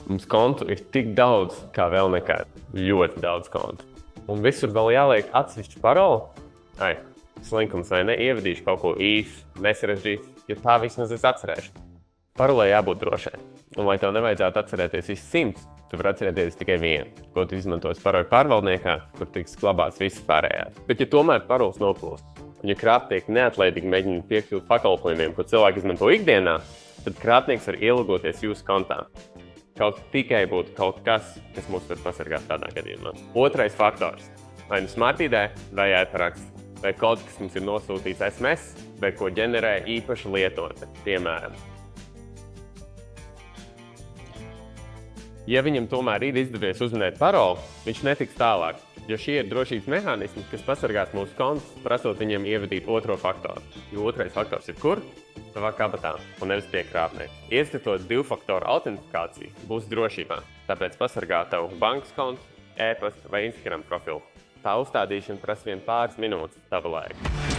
Mums kontu ir tik daudz, kā vēl nekad. Ļoti daudz kontu. Un visur vēl jāliek atsevišķu paroli. Slinkums vai ne, ievadīšu kaut ko īsu, nesarežģītu, jo tā vismaz es atcerēšu. Parolē jābūt drošai. Un lai tev nevajadzētu atcerēties visu 100, tu vari atcerēties tikai vienu, ko tu izmantos paroļu pārvaldniekā, kur tiks glabāts viss pārējās. Bet ja tomēr parols noplūst, un ja krāpnieki neatlaidīgi mēģina piekļūt pakalpojumiem, ko cilvēki izmanto ikdienā, tad krāpnieks var ielogoties jūsu kontā. Kaut tikai būtu kaut kas, kas mūs var pasargāt tādā gadījumā. Otrais faktors. Vai nu Smart ID, vai e-paraksts, vai kods, kas mums ir nosūtīts SMS, vai ko ģenerē īpaša lietotne, piemēram. Ja viņam tomēr ir izdevies uzminēt paroli, viņš netiks tālāk, jo šie ir drošības mehānismi, kas pasargās mūsu kontus, prasot viņiem ievadīt otro faktoru. Jo otrais faktors ir kur? Tavā kabatā, un nevis pie krāpnieka. Ieskatoties divfaktoru autentifikāciju, būs drošībā, tāpēc pasargā tavu bankas kontu, e-pasta vai Instagram profilu. Tā uzstādīšana prasa vien pāris minūtes tava laika.